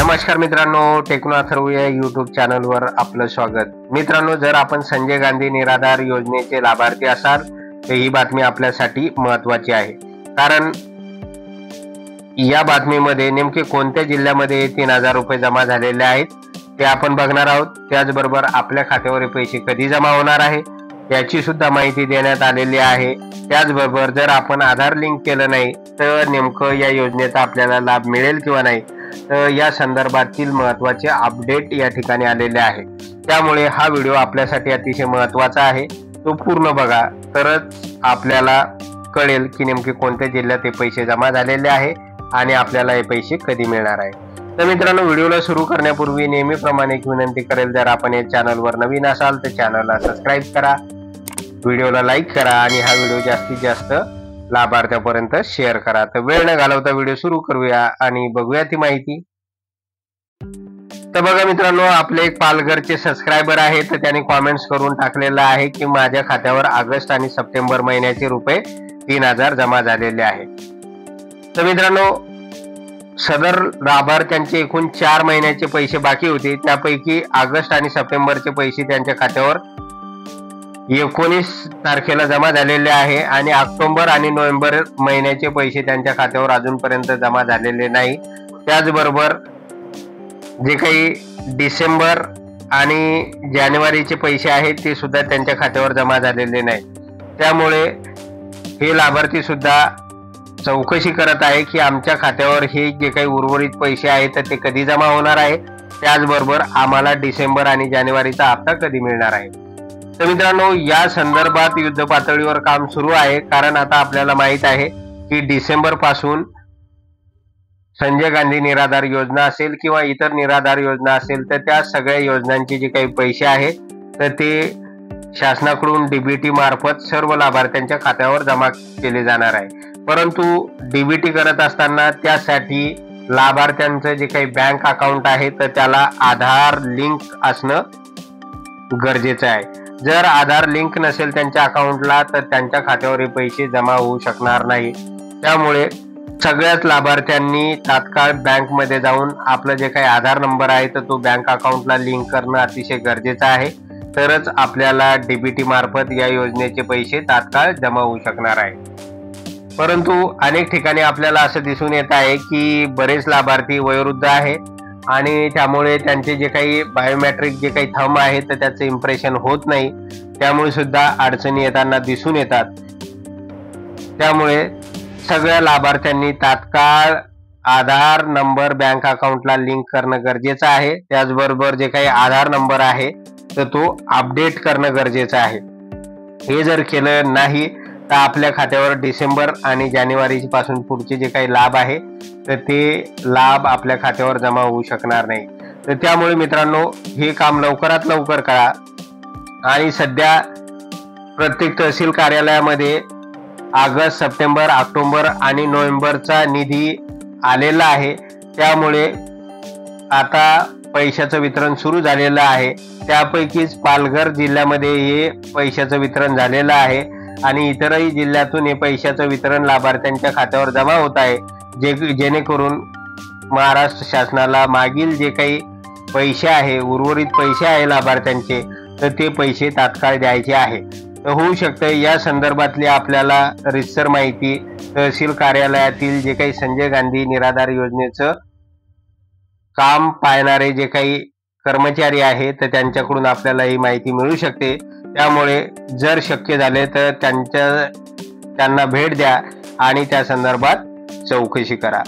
नमस्कार मित्रांनो, टेक्नो अथर्व या यूट्यूब चॅनलवर आपलं स्वागत। मित्रांनो, जर आपण संजय गांधी निराधार योजनेचे लाभार्थी असाल तर ही बातमी आपल्यासाठी महत्त्वाची आहे, कारण या बातमीमध्ये नेमके कोणत्या जिल्ह्यामध्ये 3000 रुपये जमा झालेले आहेत ते आपण बघणार आहोत। त्याचबरोबर आपल्या खात्यावर पैसे कधी जमा होणार आहे याची सुद्धा माहिती देण्यात आलेली आहे। त्याचबरोबर जर आपण आधार लिंक केलं नाही तर नेमकं या योजनेचा आपल्याला लाभ मिळेल किंवा नाही, तर या संदर्भातील महत्त्वाचे अपडेट या ठिकाणी आलेले आहे। त्यामुळे हा व्हिडिओ आपल्यासाठी अतिशय महत्त्वाचा आहे, तो पूर्ण बघा तरच आपल्याला कळेल की नेमके कोणत्या जिल्ह्यात हे पैसे जमा झालेले आहे आणि आपल्याला हे पैसे कधी मिळणार आहे। तर मित्रांनो, व्हिडिओला सुरू करण्यापूर्वी नेहमीप्रमाणे एक विनंती करेल, जर आपण या चॅनलवर नवीन असाल तर चॅनलला सबस्क्राईब करा, व्हिडिओला लाईक करा आणि हा व्हिडिओ जास्तीत जास्त लाभार्थ्यापर्यंत शेअर करा। तर वेळ न घालवता व्हिडिओ सुरू करूया आणि बघूया ती माहिती। तर बघा मित्रांनो, आपले एक पालघरचे सबस्क्रायबर आहे, तर त्यांनी कॉमेंट्स करून टाकलेलं आहे की माझ्या खात्यावर ऑगस्ट आणि सप्टेंबर महिन्याचे रुपये 3000 जमा झालेले आहे। तर मित्रांनो, सदर लाभार्थ्यांचे एकूण 4 महिन्याचे पैसे बाकी होते, त्यापैकी ऑगस्ट आणि सप्टेंबरचे पैसे त्यांच्या खात्यावर 19 तारखेला जमा झालेले आहे आणि ऑक्टोबर आणि नोव्हेंबर महिन्याचे पैसे त्यांच्या खात्यावर अजूनपर्यंत जमा झालेले नाही। त्याचबरोबर जे काही डिसेंबर आणि जानेवारीचे पैसे आहेत ते सुद्धा त्यांच्या खात्यावर जमा झालेले नाही। त्यामुळे हे लाभार्थी सुद्धा चौकशी करत आहे की आमच्या खात्यावर हे जे काही उर्वरित पैसे आहेत तर ते कधी जमा होणार आहे, त्याचबरोबर आम्हाला डिसेंबर आणि जानेवारीचा हप्ता कधी मिळणार आहे। तर मित्रांनो, या संदर्भात युद्ध पातळीवर काम सुरू आहे, कारण आता आपल्याला माहित आहे की डिसेंबर पासून संजय गांधी निराधार योजना असेल किंवा इतर निराधार योजना असेल तर त्या सगळ्या योजनांचे जे काही पैसे आहेत तर ते शासनाकडून डीबीटी मार्फत सर्व लाभार्थ्यांच्या खात्यावर जमा केले जाणार आहे। परंतु डीबीटी करत असताना त्यासाठी लाभार्थ्यांचं जे काही बँक अकाउंट आहे तर त्याला आधार लिंक असणं गरजेचं आहे। जर आधार लिंक नसेल त्यांच्या अकाउंटला तर त्यांच्या खात्यावर हे पैसे जमा होऊ शकणार नाही। त्यामुळे सगळ्याच लाभार्थ्यांनी तात्काळ बँकमध्ये जाऊन आपलं जे काही आधार नंबर आहे तर तो बँक अकाउंटला लिंक करणं अतिशय गरजेचं आहे, तरच आपल्याला डीबीटी मार्फत या योजनेचे पैसे तात्काळ जमा होऊ शकणार आहे। परंतु अनेक ठिकाणी आपल्याला असं दिसून येत आहे की बरेच लाभार्थी वयोवृद्ध आहेत आणि त्यामुळे त्यांचे जे काही बायोमेट्रिक जे काही थंब आहे तर त्याचं इम्प्रेशन होत नाही, त्यामुळे सुद्धा अडचणी येताना दिसून येतात। त्यामुळे सगळ्या लाभार्थ्यांनी तात्काळ आधार नंबर बँक अकाउंटला लिंक करणं गरजेचं आहे। त्याचबरोबर जे काही आधार नंबर आहे तर तो अपडेट करणं गरजेचं आहे। हे जर केलं नाही तर आपल्या खात्यावर डिसेंबर आणि जानेवारी पासून पुढचे जे काही लाभ आहे तर ते लाभ आपल्या खात्यावर जमा होऊ शकणार नाही। तर त्यामुळे मित्रांनो, हे काम लवकरात लवकर करा आणि सध्या प्रत्येक तहसील कार्यालयामध्ये ऑगस्ट, सप्टेंबर, ऑक्टोबर आणि नोव्हेंबरचा निधी आलेला आहे। त्यामुळे आता पैशाचं वितरण सुरू झालेलं आहे। त्यापैकीच पालघर जिल्ह्यामध्ये हे पैशाचं वितरण झालेलं आहे आणि इतरही जिल्ह्यातून हे पैशाचं वितरण लाभार्थ्यांच्या खात्यावर जमा होत आहे, जेणेकरून महाराष्ट्र शासनाला मागील जे काही पैसे आहे, उर्वरित पैसे आहे लाभार्थ्यांचे, तर ते पैसे तात्काळ द्यायचे आहे। तर होऊ शकतं या संदर्भातली आपल्याला रितसर माहिती तहसील कार्यालयातील जे काही संजय गांधी निराधार योजनेचं काम पाहणारे जे काही कर्मचारी आहेत तर त्यांच्याकडून आपल्याला ही माहिती मिळू शकते। त्यामुळे जर शक्य झाले तर त्यांना भेट द्या आणि त्या संदर्भात चौकशी करा।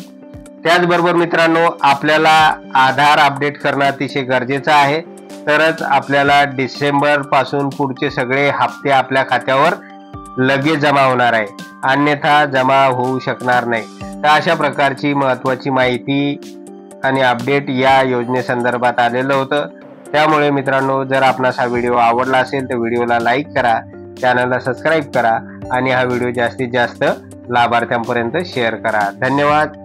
त्याचबरोबर मित्रांनो, आपल्याला आधार अपडेट करणं अतिशय गरजेचं आहे, तरच आपल्याला डिसेंबर पासून पुढचे सगळे हप्ते आपल्या खात्यावर लगेच जमा होणार आहे, अन्यथा जमा होऊ शकणार नाही। तर अशा प्रकारची महत्त्वाची माहिती आणि अपडेट या योजनेसंदर्भात आलेलं होतं। त्यामुळे मित्रांनो, जर आपणास हा व्हिडिओ आवडला असेल तर व्हिडिओला लाईक करा, चॅनलला सबस्क्राईब करा आणि हा व्हिडिओ जास्तीत जास्त लाभार्थ्यांपर्यंत शेअर करा। धन्यवाद।